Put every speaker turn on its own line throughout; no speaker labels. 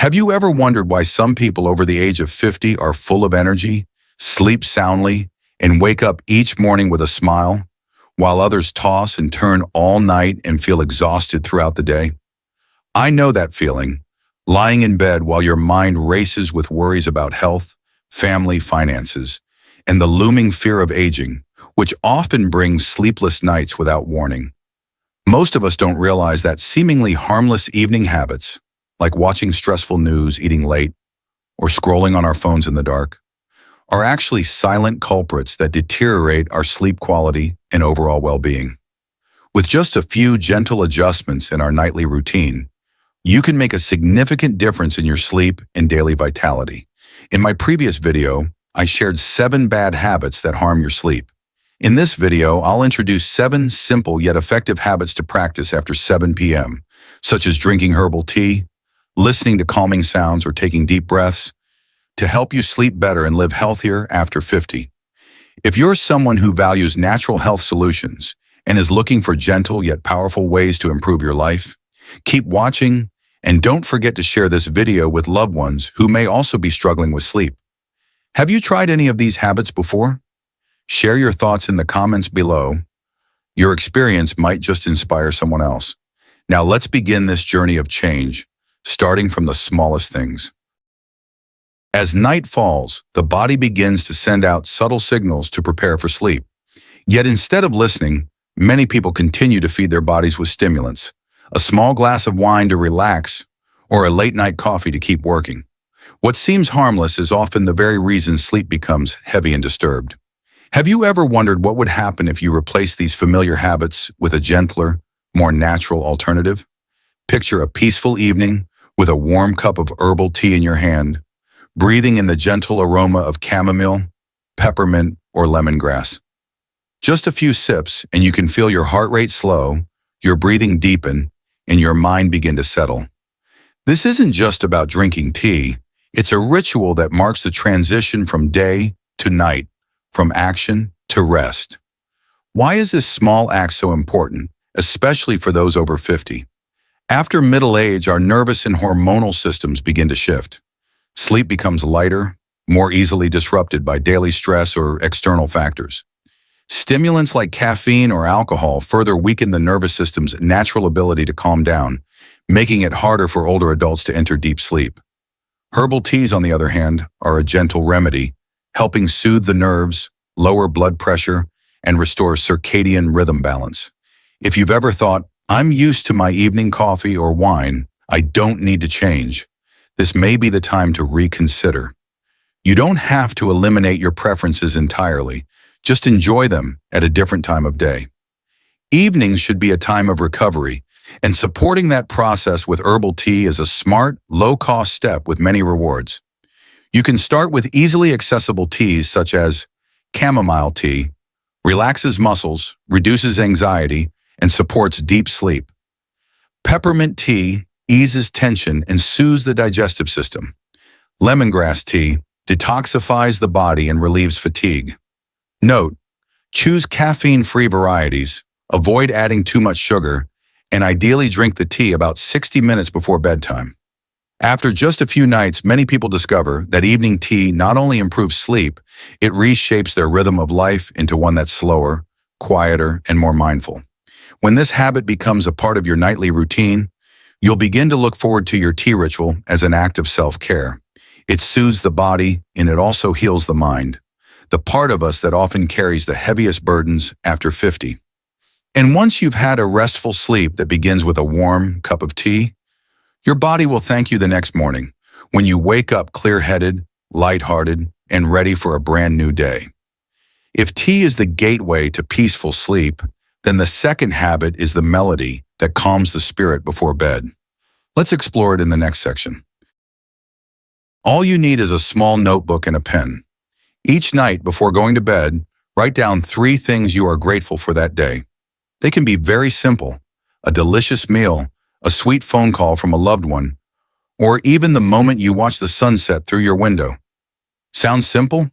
Have you ever wondered why some people over the age of 50 are full of energy, sleep soundly, and wake up each morning with a smile, while others toss and turn all night and feel exhausted throughout the day? I know that feeling, lying in bed while your mind races with worries about health, family, finances, and the looming fear of aging, which often brings sleepless nights without warning. Most of us don't realize that seemingly harmless evening habits, like watching stressful news, eating late, or scrolling on our phones in the dark, are actually silent culprits that deteriorate our sleep quality and overall well-being. With just a few gentle adjustments in our nightly routine, you can make a significant difference in your sleep and daily vitality. In my previous video, I shared 7 bad habits that harm your sleep. In this video, I'll introduce 7 simple yet effective habits to practice after 7 p.m., such as drinking herbal tea, listening to calming sounds, or taking deep breaths, to help you sleep better and live healthier after 50. If you're someone who values natural health solutions and is looking for gentle yet powerful ways to improve your life, keep watching and don't forget to share this video with loved ones who may also be struggling with sleep. Have you tried any of these habits before? Share your thoughts in the comments below. Your experience might just inspire someone else. Now let's begin this journey of change, starting from the smallest things. As night falls, the body begins to send out subtle signals to prepare for sleep. Yet instead of listening, many people continue to feed their bodies with stimulants, a small glass of wine to relax, or a late-night coffee to keep working. What seems harmless is often the very reason sleep becomes heavy and disturbed. Have you ever wondered what would happen if you replaced these familiar habits with a gentler, more natural alternative? Picture a peaceful evening with a warm cup of herbal tea in your hand, breathing in the gentle aroma of chamomile, peppermint, or lemongrass. Just a few sips and you can feel your heart rate slow, your breathing deepen, and your mind begin to settle. This isn't just about drinking tea. It's a ritual that marks the transition from day to night, from action to rest. Why is this small act so important, especially for those over 50? After middle age, our nervous and hormonal systems begin to shift. Sleep becomes lighter, more easily disrupted by daily stress or external factors. Stimulants like caffeine or alcohol further weaken the nervous system's natural ability to calm down, making it harder for older adults to enter deep sleep. Herbal teas, on the other hand, are a gentle remedy, helping soothe the nerves, lower blood pressure, and restore circadian rhythm balance. If you've ever thought, "I'm used to my evening coffee or wine, I don't need to change," this may be the time to reconsider. You don't have to eliminate your preferences entirely, just enjoy them at a different time of day. Evenings should be a time of recovery, and supporting that process with herbal tea is a smart, low-cost step with many rewards. You can start with easily accessible teas such as chamomile tea, relaxes muscles, reduces anxiety, and supports deep sleep. Peppermint tea eases tension and soothes the digestive system. Lemongrass tea detoxifies the body and relieves fatigue. Note: choose caffeine-free varieties, avoid adding too much sugar, and ideally drink the tea about 60 minutes before bedtime. After just a few nights, many people discover that evening tea not only improves sleep, it reshapes their rhythm of life into one that's slower, quieter, and more mindful. When this habit becomes a part of your nightly routine, you'll begin to look forward to your tea ritual as an act of self-care. It soothes the body, and it also heals the mind, the part of us that often carries the heaviest burdens after 50. And once you've had a restful sleep that begins with a warm cup of tea, your body will thank you the next morning when you wake up clear-headed, lighthearted, and ready for a brand new day. If tea is the gateway to peaceful sleep, then the second habit is the melody that calms the spirit before bed. Let's explore it in the next section. All you need is a small notebook and a pen. Each night before going to bed, write down 3 things you are grateful for that day. They can be very simple: a delicious meal, a sweet phone call from a loved one, or even the moment you watch the sunset through your window. Sounds simple?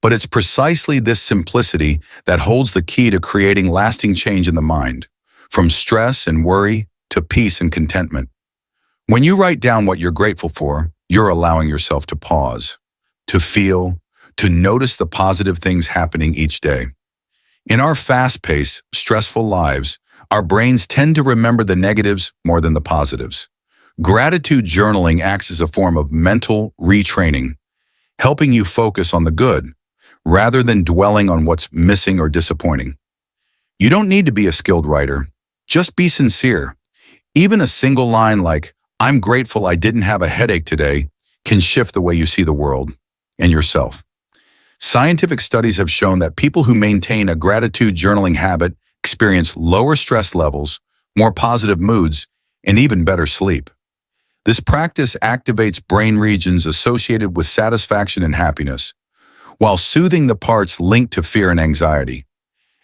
But it's precisely this simplicity that holds the key to creating lasting change in the mind, from stress and worry to peace and contentment. When you write down what you're grateful for, you're allowing yourself to pause, to feel, to notice the positive things happening each day. In our fast-paced, stressful lives, our brains tend to remember the negatives more than the positives. Gratitude journaling acts as a form of mental retraining, helping you focus on the good, rather than dwelling on what's missing or disappointing. You don't need to be a skilled writer. Just be sincere. Even a single line like, "I'm grateful I didn't have a headache today," can shift the way you see the world and yourself. Scientific studies have shown that people who maintain a gratitude journaling habit experience lower stress levels, more positive moods, and even better sleep. This practice activates brain regions associated with satisfaction and happiness, while soothing the parts linked to fear and anxiety.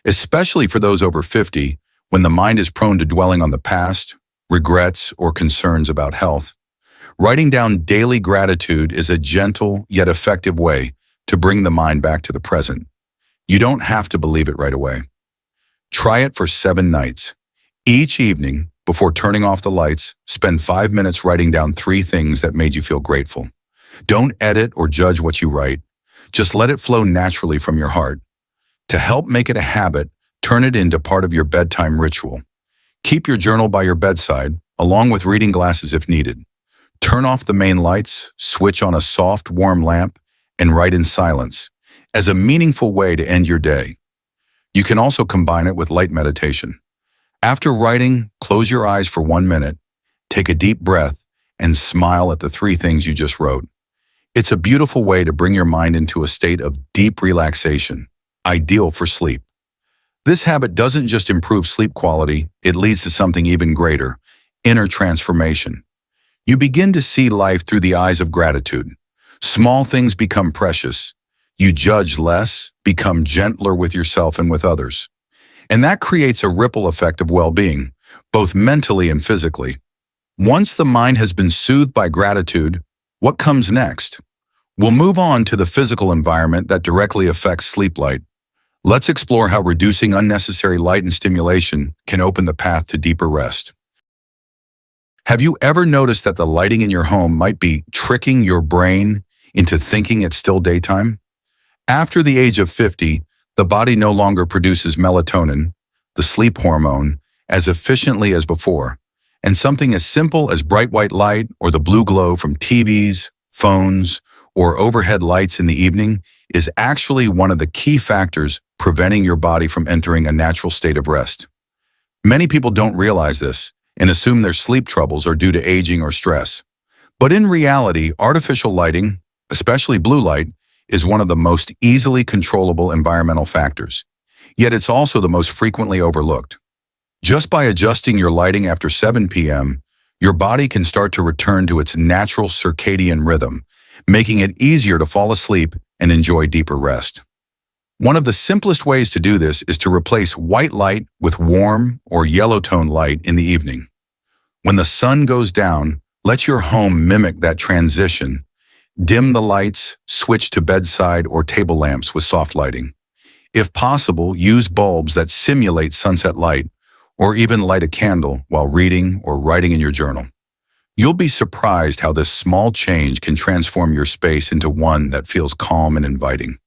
Especially for those over 50, when the mind is prone to dwelling on the past, regrets, or concerns about health. Writing down daily gratitude is a gentle yet effective way to bring the mind back to the present. You don't have to believe it right away. Try it for 7 nights. Each evening, before turning off the lights, spend 5 minutes writing down 3 things that made you feel grateful. Don't edit or judge what you write. Just let it flow naturally from your heart. To help make it a habit, turn it into part of your bedtime ritual. Keep your journal by your bedside, along with reading glasses if needed. Turn off the main lights, switch on a soft, warm lamp, and write in silence, as a meaningful way to end your day. You can also combine it with light meditation. After writing, close your eyes for 1 minute, take a deep breath, and smile at the 3 things you just wrote. It's a beautiful way to bring your mind into a state of deep relaxation, ideal for sleep. This habit doesn't just improve sleep quality, it leads to something even greater, inner transformation. You begin to see life through the eyes of gratitude. Small things become precious. You judge less, become gentler with yourself and with others. And that creates a ripple effect of well-being, both mentally and physically. Once the mind has been soothed by gratitude, what comes next? We'll move on to the physical environment that directly affects sleep light. Let's explore how reducing unnecessary light and stimulation can open the path to deeper rest. Have you ever noticed that the lighting in your home might be tricking your brain into thinking it's still daytime? After the age of 50, the body no longer produces melatonin, the sleep hormone, as efficiently as before, and something as simple as bright white light or the blue glow from TVs, phones, or overhead lights in the evening is actually one of the key factors preventing your body from entering a natural state of rest. Many people don't realize this and assume their sleep troubles are due to aging or stress. But in reality, artificial lighting, especially blue light, is one of the most easily controllable environmental factors. Yet it's also the most frequently overlooked. Just by adjusting your lighting after 7 p.m., your body can start to return to its natural circadian rhythm, making it easier to fall asleep and enjoy deeper rest. One of the simplest ways to do this is to replace white light with warm or yellow tone light in the evening. When the sun goes down, let your home mimic that transition. Dim the lights, switch to bedside or table lamps with soft lighting. If possible, use bulbs that simulate sunset light, or even light a candle while reading or writing in your journal. You'll be surprised how this small change can transform your space into one that feels calm and inviting.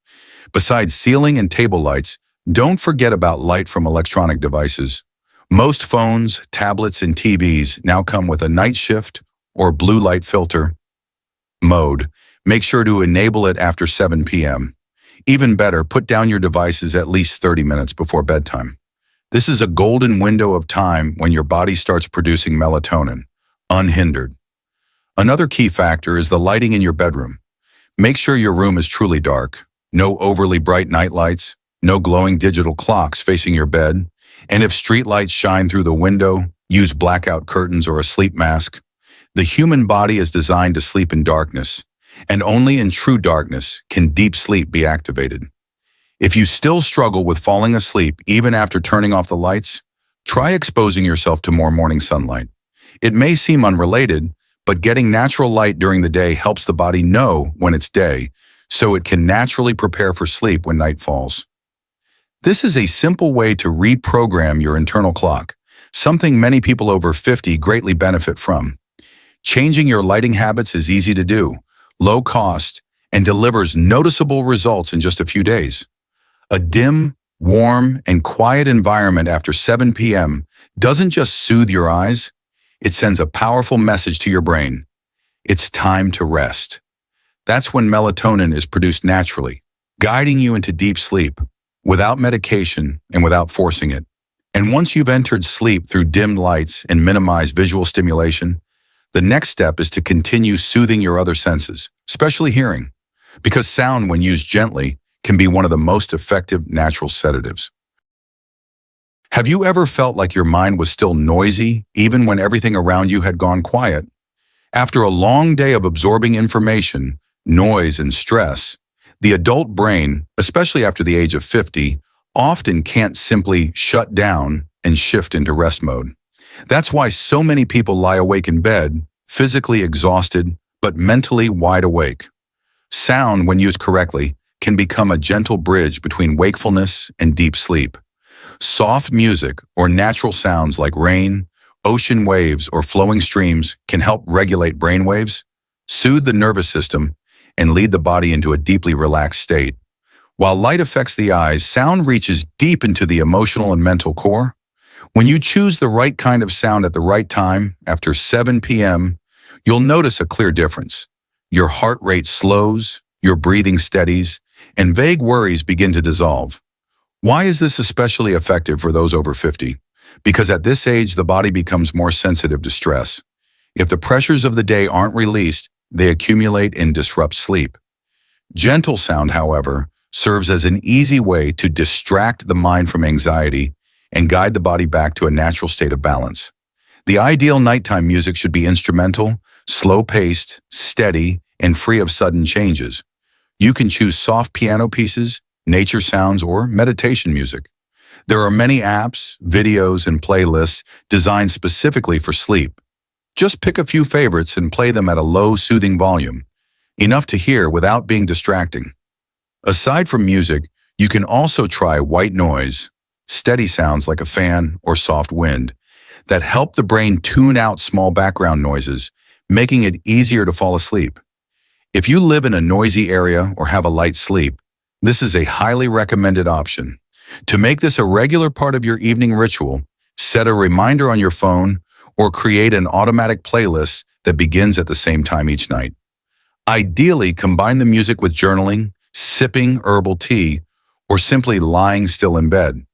Besides ceiling and table lights, don't forget about light from electronic devices. Most phones, tablets, and TVs now come with a night shift or blue light filter mode. Make sure to enable it after 7 p.m. Even better, put down your devices at least 30 minutes before bedtime. This is a golden window of time when your body starts producing melatonin, unhindered. Another key factor is the lighting in your bedroom. Make sure your room is truly dark. No overly bright night lights, no glowing digital clocks facing your bed, and if street lights shine through the window, use blackout curtains or a sleep mask. The human body is designed to sleep in darkness, and only in true darkness can deep sleep be activated. If you still struggle with falling asleep even after turning off the lights, try exposing yourself to more morning sunlight. It may seem unrelated, but getting natural light during the day helps the body know when it's day, so it can naturally prepare for sleep when night falls. This is a simple way to reprogram your internal clock, something many people over 50 greatly benefit from. Changing your lighting habits is easy to do, low cost, and delivers noticeable results in just a few days. A dim, warm, and quiet environment after 7 p.m. doesn't just soothe your eyes, it sends a powerful message to your brain. It's time to rest. That's when melatonin is produced naturally, guiding you into deep sleep, without medication and without forcing it. And once you've entered sleep through dimmed lights and minimized visual stimulation, the next step is to continue soothing your other senses, especially hearing, because sound, when used gently, can be one of the most effective natural sedatives. Have you ever felt like your mind was still noisy, even when everything around you had gone quiet? After a long day of absorbing information, noise, and stress, the adult brain, especially after the age of 50, often can't simply shut down and shift into rest mode. That's why so many people lie awake in bed, physically exhausted, but mentally wide awake. Sound, when used correctly, can become a gentle bridge between wakefulness and deep sleep. Soft music or natural sounds like rain, ocean waves, or flowing streams can help regulate brain waves, soothe the nervous system, and lead the body into a deeply relaxed state. While light affects the eyes, sound reaches deep into the emotional and mental core. When you choose the right kind of sound at the right time, after 7 p.m., you'll notice a clear difference. Your heart rate slows, your breathing steadies, and vague worries begin to dissolve. Why is this especially effective for those over 50? Because at this age, the body becomes more sensitive to stress. If the pressures of the day aren't released, they accumulate and disrupt sleep. Gentle sound, however, serves as an easy way to distract the mind from anxiety and guide the body back to a natural state of balance. The ideal nighttime music should be instrumental, slow-paced, steady, and free of sudden changes. You can choose soft piano pieces, nature sounds, or meditation music. There are many apps, videos, and playlists designed specifically for sleep. Just pick a few favorites and play them at a low, soothing volume, enough to hear without being distracting. Aside from music, you can also try white noise, steady sounds like a fan or soft wind, that help the brain tune out small background noises, making it easier to fall asleep. If you live in a noisy area or have a light sleep, this is a highly recommended option. To make this a regular part of your evening ritual, set a reminder on your phone or create an automatic playlist that begins at the same time each night. Ideally, combine the music with journaling, sipping herbal tea, or simply lying still in bed.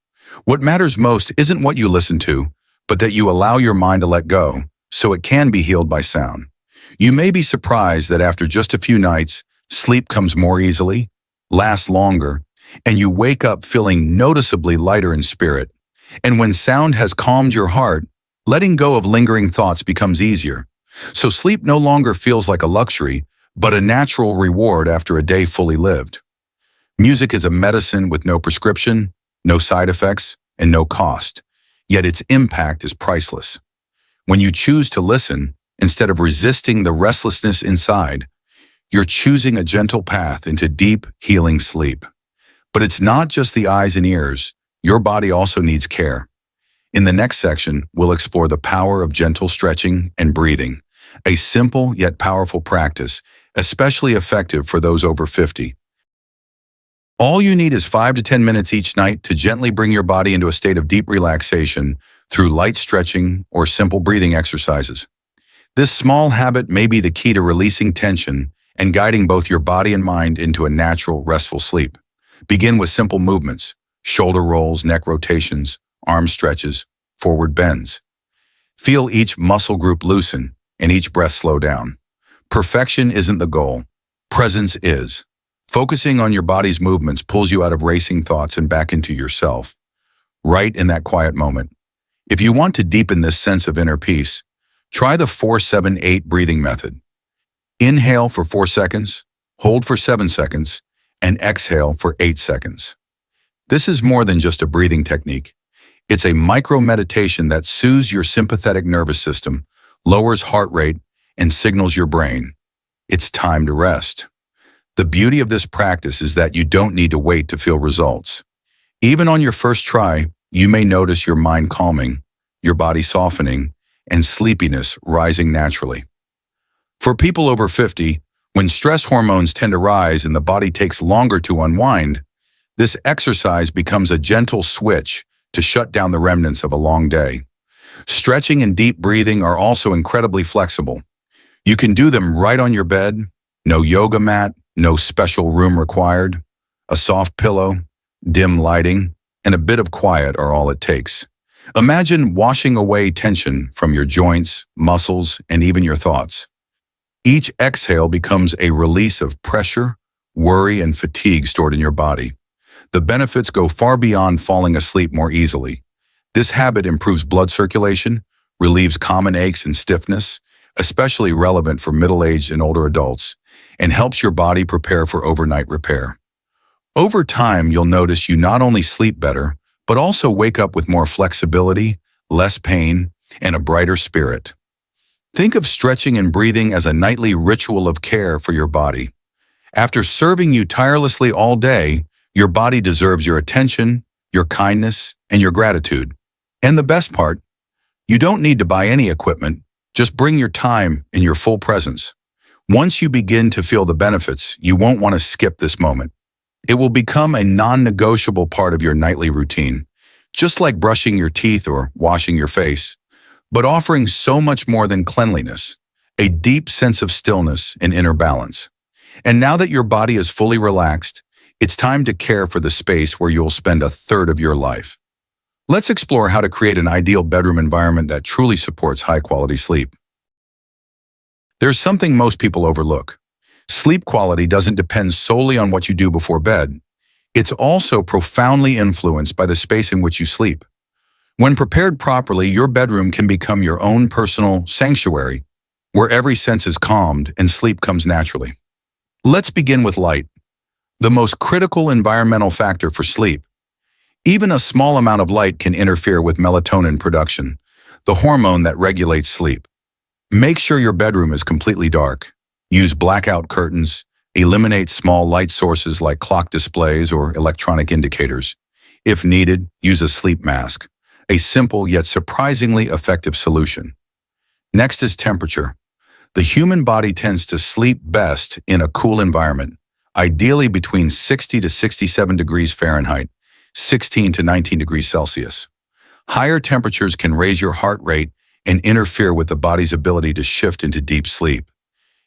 What matters most isn't what you listen to, but that you allow your mind to let go, so it can be healed by sound. You may be surprised that after just a few nights, sleep comes more easily, lasts longer, and you wake up feeling noticeably lighter in spirit. And when sound has calmed your heart, letting go of lingering thoughts becomes easier. So sleep no longer feels like a luxury, but a natural reward after a day fully lived. Music is a medicine with no prescription, no side effects, and no cost, yet its impact is priceless. When you choose to listen, instead of resisting the restlessness inside, you're choosing a gentle path into deep, healing sleep. But it's not just the eyes and ears. Your body also needs care. In the next section, we'll explore the power of gentle stretching and breathing, a simple yet powerful practice, especially effective for those over 50. All you need is 5 to 10 minutes each night to gently bring your body into a state of deep relaxation through light stretching or simple breathing exercises. This small habit may be the key to releasing tension and guiding both your body and mind into a natural, restful sleep. Begin with simple movements: shoulder rolls, neck rotations, arm stretches, forward bends. Feel each muscle group loosen and each breath slow down. Perfection isn't the goal. Presence is. Focusing on your body's movements pulls you out of racing thoughts and back into yourself, right in that quiet moment. If you want to deepen this sense of inner peace, try the 4-7-8 breathing method. Inhale for 4 seconds, hold for 7 seconds, and exhale for 8 seconds. This is more than just a breathing technique. It's a micro-meditation that soothes your sympathetic nervous system, lowers heart rate, and signals your brain. It's time to rest. The beauty of this practice is that you don't need to wait to feel results. Even on your first try, you may notice your mind calming, your body softening, and sleepiness rising naturally. For people over 50, when stress hormones tend to rise and the body takes longer to unwind, this exercise becomes a gentle switch to shut down the remnants of a long day. Stretching and deep breathing are also incredibly flexible. You can do them right on your bed, no yoga mat, no special room required. A soft pillow, dim lighting, and a bit of quiet are all it takes. Imagine washing away tension from your joints, muscles, and even your thoughts. Each exhale becomes a release of pressure, worry, and fatigue stored in your body. The benefits go far beyond falling asleep more easily. This habit improves blood circulation, relieves common aches and stiffness, especially relevant for middle-aged and older adults, and helps your body prepare for overnight repair. Over time, you'll notice you not only sleep better, but also wake up with more flexibility, less pain, and a brighter spirit. Think of stretching and breathing as a nightly ritual of care for your body. After serving you tirelessly all day, your body deserves your attention, your kindness, and your gratitude. And the best part, you don't need to buy any equipment, just bring your time and your full presence. Once you begin to feel the benefits, you won't want to skip this moment. It will become a non-negotiable part of your nightly routine, just like brushing your teeth or washing your face, but offering so much more than cleanliness, a deep sense of stillness and inner balance. And now that your body is fully relaxed, it's time to care for the space where you'll spend a third of your life. Let's explore how to create an ideal bedroom environment that truly supports high-quality sleep. There's something most people overlook. Sleep quality doesn't depend solely on what you do before bed. It's also profoundly influenced by the space in which you sleep. When prepared properly, your bedroom can become your own personal sanctuary, where every sense is calmed and sleep comes naturally. Let's begin with light, the most critical environmental factor for sleep. Even a small amount of light can interfere with melatonin production, the hormone that regulates sleep. Make sure your bedroom is completely dark. Use blackout curtains. Eliminate small light sources like clock displays or electronic indicators. If needed, use a sleep mask, a simple yet surprisingly effective solution. Next is temperature. The human body tends to sleep best in a cool environment, ideally between 60 to 67 degrees Fahrenheit, 16 to 19 degrees Celsius. Higher temperatures can raise your heart rate and interfere with the body's ability to shift into deep sleep.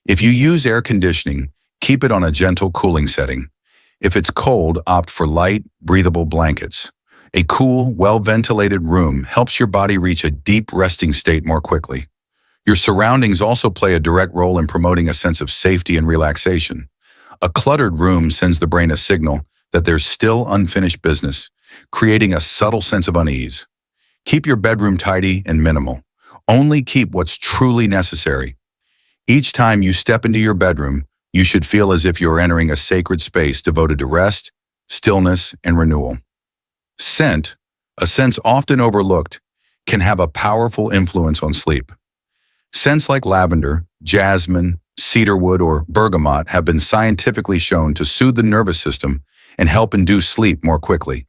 If you use air conditioning, keep it on a gentle cooling setting. If it's cold, opt for light, breathable blankets. A cool, well-ventilated room helps your body reach a deep resting state more quickly. Your surroundings also play a direct role in promoting a sense of safety and relaxation. A cluttered room sends the brain a signal that there's still unfinished business, creating a subtle sense of unease. Keep your bedroom tidy and minimal. Only keep what's truly necessary. Each time you step into your bedroom, you should feel as if you're entering a sacred space devoted to rest, stillness, and renewal. Scent, a sense often overlooked, can have a powerful influence on sleep. Scents like lavender, jasmine, cedarwood, or bergamot have been scientifically shown to soothe the nervous system and help induce sleep more quickly.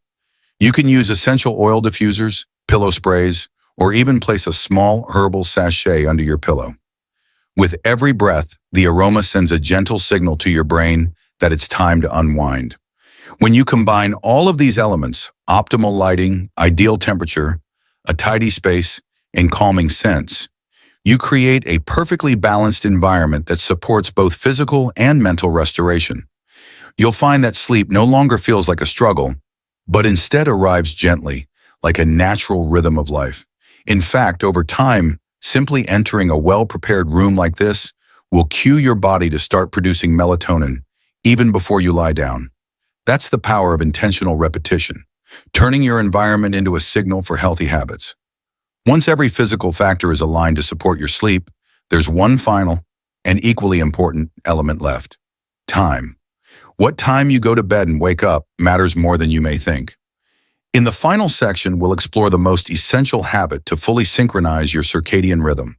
You can use essential oil diffusers, pillow sprays, or even place a small herbal sachet under your pillow. With every breath, the aroma sends a gentle signal to your brain that it's time to unwind. When you combine all of these elements, optimal lighting, ideal temperature, a tidy space, and calming scents, you create a perfectly balanced environment that supports both physical and mental restoration. You'll find that sleep no longer feels like a struggle, but instead arrives gently, like a natural rhythm of life. In fact, over time, simply entering a well-prepared room like this will cue your body to start producing melatonin, even before you lie down. That's the power of intentional repetition, turning your environment into a signal for healthy habits. Once every physical factor is aligned to support your sleep, there's one final and equally important element left: time. What time you go to bed and wake up matters more than you may think. In the final section, we'll explore the most essential habit to fully synchronize your circadian rhythm.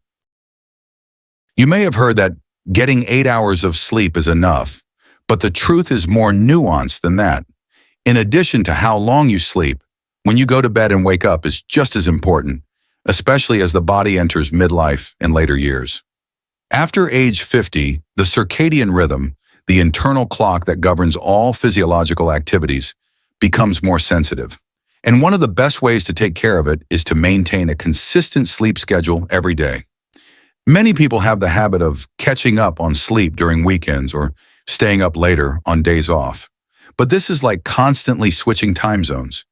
You may have heard that getting 8 hours of sleep is enough, but the truth is more nuanced than that. In addition to how long you sleep, when you go to bed and wake up is just as important, especially as the body enters midlife and later years. After age 50, the circadian rhythm, the internal clock that governs all physiological activities, becomes more sensitive. And one of the best ways to take care of it is to maintain a consistent sleep schedule every day. Many people have the habit of catching up on sleep during weekends or staying up later on days off. But this is like constantly switching time zones.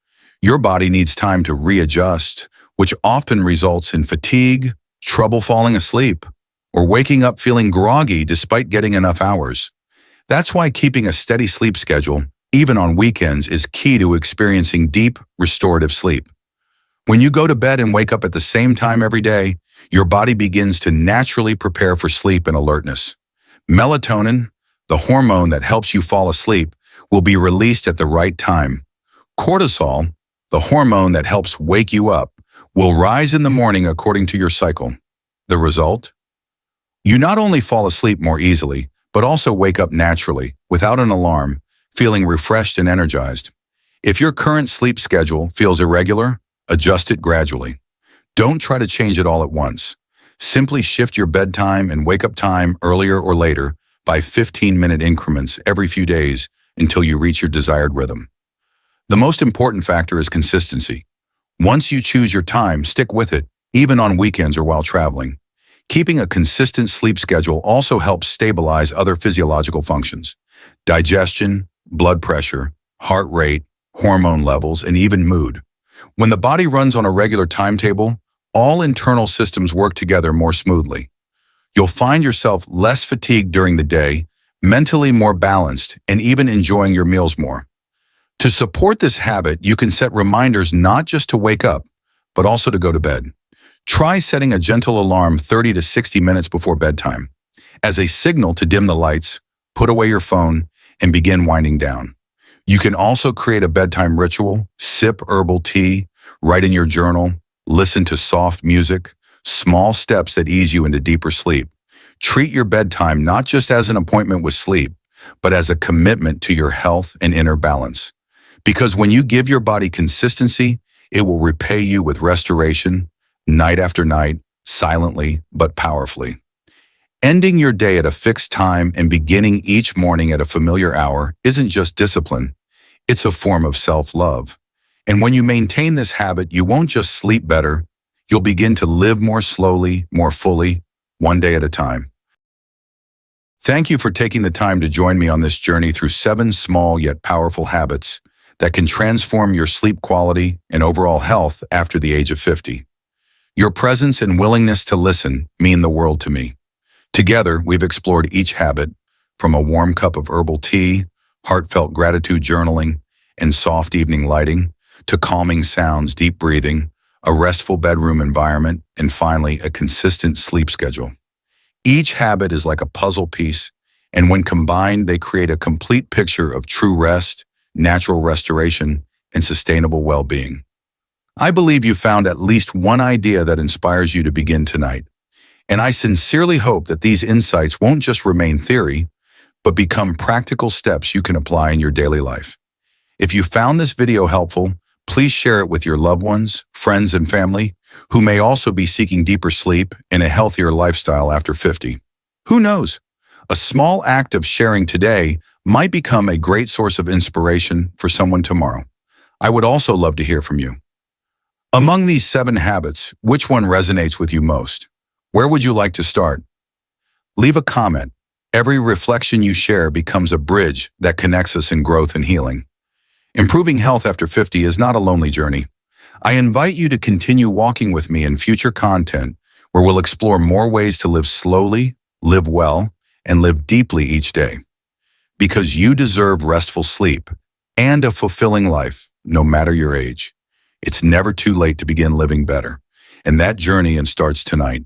Your body needs time to readjust, which often results in fatigue, trouble falling asleep, or waking up feeling groggy despite getting enough hours. That's why keeping a steady sleep schedule, even on weekends, is key to experiencing deep, restorative sleep. When you go to bed and wake up at the same time every day, your body begins to naturally prepare for sleep and alertness. Melatonin, the hormone that helps you fall asleep, will be released at the right time. Cortisol, the hormone that helps wake you up, will rise in the morning according to your cycle. The result? You not only fall asleep more easily, but also wake up naturally, without an alarm, feeling refreshed and energized. If your current sleep schedule feels irregular, adjust it gradually. Don't try to change it all at once. Simply shift your bedtime and wake-up time earlier or later by 15-minute increments every few days until you reach your desired rhythm. The most important factor is consistency. Once you choose your time, stick with it, even on weekends or while traveling. Keeping a consistent sleep schedule also helps stabilize other physiological functions: digestion, blood pressure, heart rate, hormone levels, and even mood. When the body runs on a regular timetable, all internal systems work together more smoothly. You'll find yourself less fatigued during the day, mentally more balanced, and even enjoying your meals more. To support this habit, you can set reminders not just to wake up, but also to go to bed. Try setting a gentle alarm 30 to 60 minutes before bedtime, as a signal to dim the lights, put away your phone, and begin winding down. You can also create a bedtime ritual, sip herbal tea, write in your journal, listen to soft music, small steps that ease you into deeper sleep. Treat your bedtime not just as an appointment with sleep, but as a commitment to your health and inner balance. Because when you give your body consistency, it will repay you with restoration, night after night, silently but powerfully. Ending your day at a fixed time and beginning each morning at a familiar hour isn't just discipline, it's a form of self-love. And when you maintain this habit, you won't just sleep better, you'll begin to live more slowly, more fully, one day at a time. Thank you for taking the time to join me on this journey through 7 small yet powerful habits that can transform your sleep quality and overall health after the age of 50. Your presence and willingness to listen mean the world to me. Together, we've explored each habit, from a warm cup of herbal tea, heartfelt gratitude journaling, and soft evening lighting, to calming sounds, deep breathing, a restful bedroom environment, and finally, a consistent sleep schedule. Each habit is like a puzzle piece, and when combined, they create a complete picture of true rest, natural restoration, and sustainable well-being. I believe you found at least one idea that inspires you to begin tonight. And I sincerely hope that these insights won't just remain theory, but become practical steps you can apply in your daily life. If you found this video helpful, please share it with your loved ones, friends, and family who may also be seeking deeper sleep and a healthier lifestyle after 50. Who knows? A small act of sharing today might become a great source of inspiration for someone tomorrow. I would also love to hear from you. Among these 7 habits, which one resonates with you most? Where would you like to start? Leave a comment. Every reflection you share becomes a bridge that connects us in growth and healing. Improving health after 50 is not a lonely journey. I invite you to continue walking with me in future content where we'll explore more ways to live slowly, live well, and live deeply each day. Because you deserve restful sleep and a fulfilling life, no matter your age. It's never too late to begin living better. And that journey starts tonight.